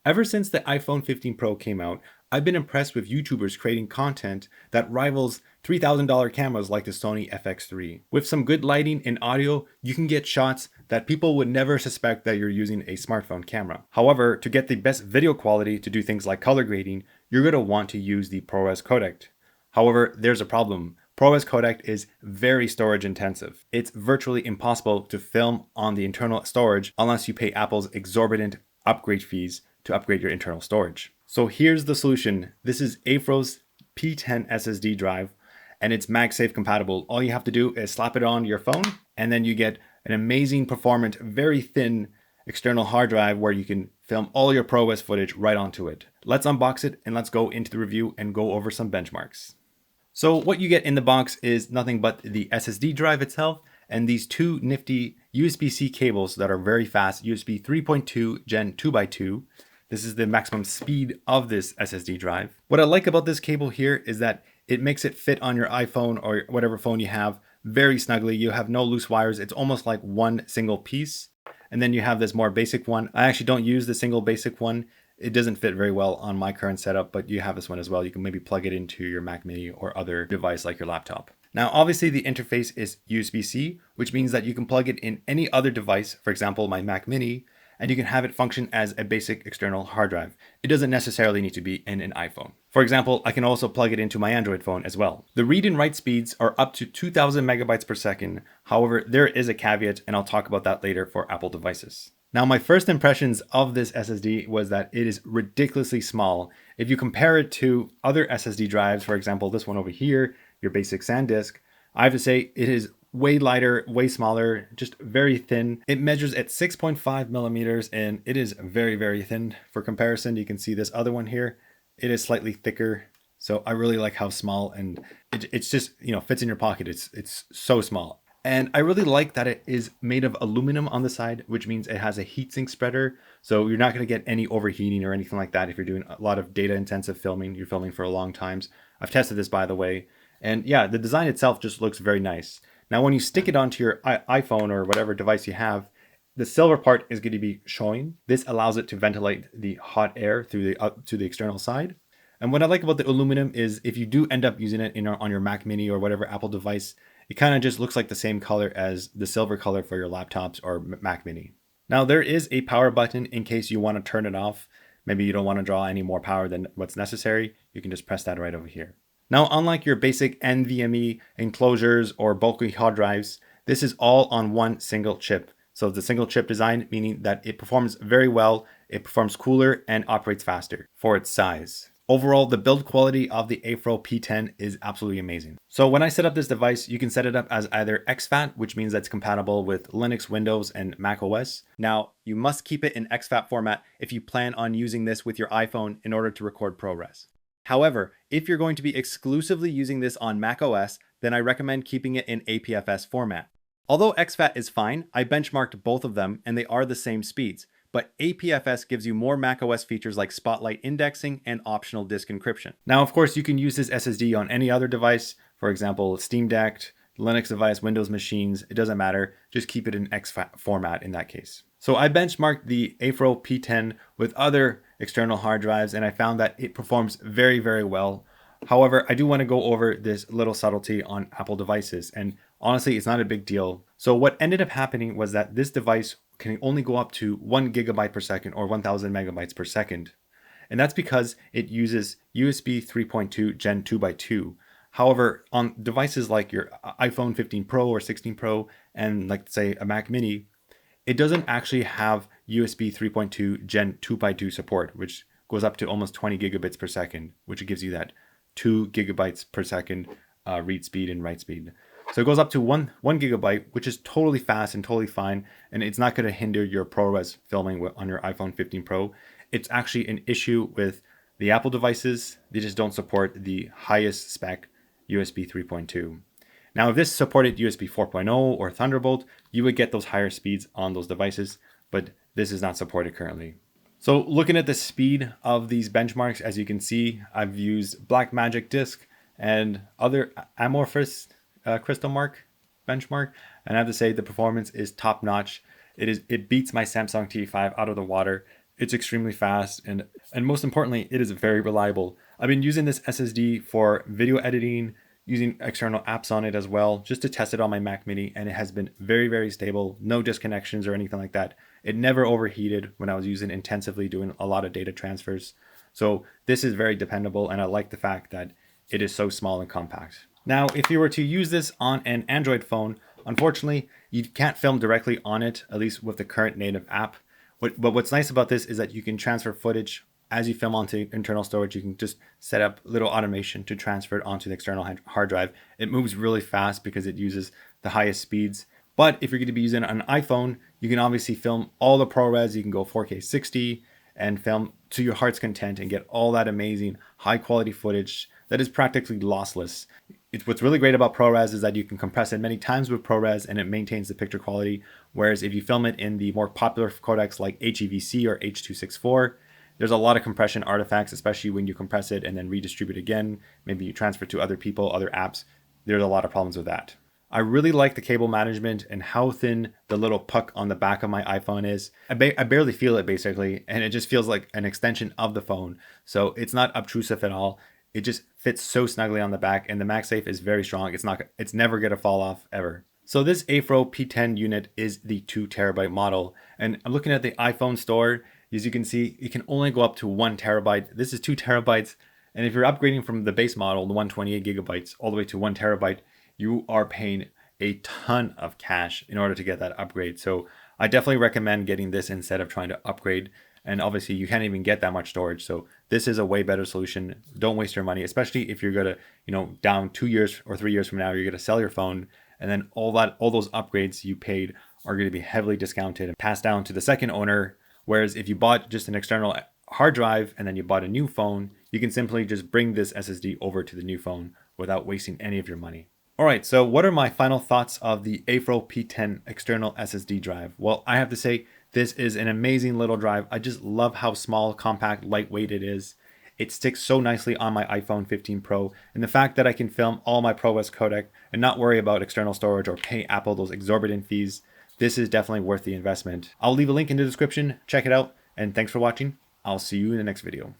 Ever since the iPhone 15 Pro came out, I've been impressed with YouTubers creating content that rivals $3,000 cameras like the Sony FX3. With some good lighting and audio, you can get shots that people would never suspect that you're using a smartphone camera. However, to get the best video quality to do things like color grading, you're going to want to use the ProRes codec. However, there's a problem. ProRes codec is very storage intensive. It's virtually impossible to film on the internal storage unless you pay Apple's exorbitant upgrade fees to upgrade your internal storage. So here's the solution. This is Aiffro's P10 SSD drive, and it's MagSafe compatible. All you have to do is slap it on your phone, and then you get an amazing performant, very thin external hard drive where you can film all your ProRes footage right onto it. Let's unbox it and let's go into the review and go over some benchmarks. So what you get in the box is nothing but the SSD drive itself and these two nifty USB-C cables that are very fast, USB 3.2 Gen 2x2. This is the maximum speed of this SSD drive. What I like about this cable here is that it makes it fit on your iPhone or whatever phone you have very snugly. You have no loose wires. It's almost like one single piece. And then you have this more basic one. I actually don't use the single basic one. It doesn't fit very well on my current setup, but you have this one as well. You can maybe plug it into your Mac Mini or other device like your laptop. Now, obviously the interface is USB-C, which means that you can plug it in any other device, for example, my Mac Mini, and you can have it function as a basic external hard drive. It doesn't necessarily need to be in an iPhone. For example, I can also plug it into my Android phone as well. The read and write speeds are up to 2000 megabytes per second. However, there is a caveat, and I'll talk about that later for Apple devices. Now, my first impressions of this SSD was that it is ridiculously small. If you compare it to other SSD drives, for example, this one over here, your basic SanDisk, I have to say it is way lighter, way smaller, just very thin. It measures at 6.5 millimeters and it is very, very thin. For comparison, you can see this other one here. It is slightly thicker. So I really like how small and it's just, fits in your pocket. It's so small. And I really like that it is made of aluminum on the side, which means it has a heatsink spreader. So you're not going to get any overheating or anything like that. If you're doing a lot of data intensive filming, you're filming for a long times. I've tested this, by the way. And yeah, the design itself just looks very nice. Now, when you stick it onto your iPhone or whatever device you have, the silver part is going to be showing. This allows it to ventilate the hot air through to the external side. And what I like about the aluminum is if you do end up using it on your Mac Mini or whatever Apple device, it kind of just looks like the same color as the silver color for your laptops or Mac Mini. Now, there is a power button in case you want to turn it off. Maybe you don't want to draw any more power than what's necessary. You can just press that right over here. Now, unlike your basic NVMe enclosures or bulky hard drives, this is all on one single chip. So it's a single chip design, meaning that it performs very well, it performs cooler and operates faster for its size. Overall, the build quality of the Aiffro P10 is absolutely amazing. So when I set up this device, you can set it up as either exFAT, which means that's compatible with Linux, Windows, and Mac OS. Now, you must keep it in exFAT format if you plan on using this with your iPhone in order to record ProRes. However, if you're going to be exclusively using this on Mac OS, then I recommend keeping it in APFS format. Although exFAT is fine, I benchmarked both of them and they are the same speeds, but APFS gives you more Mac OS features like Spotlight indexing and optional disk encryption. Now, of course, you can use this SSD on any other device, for example, Steam Deck, Linux device, Windows machines, it doesn't matter, just keep it in exFAT format in that case. So I benchmarked the Aiffro P10 with other external hard drives and I found that it performs very, very well. However, I do want to go over this little subtlety on Apple devices, and honestly, it's not a big deal. So what ended up happening was that this device can only go up to 1 gigabyte per second or 1000 megabytes per second. And that's because it uses USB 3.2 Gen 2x2. However, on devices like your iPhone 15 Pro or 16 Pro and like say a Mac Mini, it doesn't actually have USB 3.2 Gen 2x2 support, which goes up to almost 20 gigabits per second, which gives you that 2 gigabytes per second read speed and write speed. So it goes up to one gigabyte, which is totally fast and totally fine. And it's not going to hinder your ProRes filming on your iPhone 15 Pro. It's actually an issue with the Apple devices. They just don't support the highest spec USB 3.2. Now, if this supported USB 4.0 or Thunderbolt, you would get those higher speeds on those devices, but this is not supported currently. So looking at the speed of these benchmarks, as you can see, I've used Blackmagic Disk and other amorphous Crystal Mark benchmark, and I have to say the performance is top notch. It beats my Samsung T5 out of the water. It's extremely fast, and most importantly, it is very reliable. I've been using this SSD for video editing, using external apps on it as well, just to test it on my Mac Mini, and it has been very, very stable, no disconnections or anything like that. It never overheated when I was using intensively doing a lot of data transfers. So this is very dependable, and I like the fact that it is so small and compact. Now, if you were to use this on an Android phone, unfortunately, you can't film directly on it, at least with the current native app. But what's nice about this is that you can transfer footage as you film onto internal storage. You can just set up little automation to transfer it onto the external hard drive. It moves really fast because it uses the highest speeds. But if you're going to be using an iPhone, you can obviously film all the ProRes. You can go 4K 60 and film to your heart's content and get all that amazing high quality footage that is practically lossless. What's really great about ProRes is that you can compress it many times with ProRes and it maintains the picture quality. Whereas if you film it in the more popular codecs like HEVC or H.264, there's a lot of compression artifacts, especially when you compress it and then redistribute again. Maybe you transfer to other people, other apps. There's a lot of problems with that. I really like the cable management and how thin the little puck on the back of my iPhone is. I barely feel it basically, and it just feels like an extension of the phone. So it's not obtrusive at all. It just fits so snugly on the back, and the MagSafe is very strong. It's never gonna fall off ever. So this Aiffro P10 unit is the 2 terabyte model, and I'm looking at the iPhone store. As you can see, it can only go up to 1 terabyte. This is 2 terabytes, and if you're upgrading from the base model, the 128 gigabytes, all the way to 1 terabyte, you are paying a ton of cash in order to get that upgrade. So I definitely recommend getting this instead of trying to upgrade. And obviously you can't even get that much storage. So this is a way better solution. Don't waste your money, especially if you're gonna, down 2 years or 3 years from now, you're gonna sell your phone, and then all those upgrades you paid are gonna be heavily discounted and passed down to the second owner. Whereas if you bought just an external hard drive and then you bought a new phone, you can simply just bring this SSD over to the new phone without wasting any of your money. All right, so what are my final thoughts of the Aiffro P10 external SSD drive? Well, I have to say this is an amazing little drive. I just love how small, compact, lightweight it is. It sticks so nicely on my iPhone 15 Pro, and the fact that I can film all my ProRes codec and not worry about external storage or pay Apple those exorbitant fees, this is definitely worth the investment. I'll leave a link in the description. Check it out, and thanks for watching. I'll see you in the next video.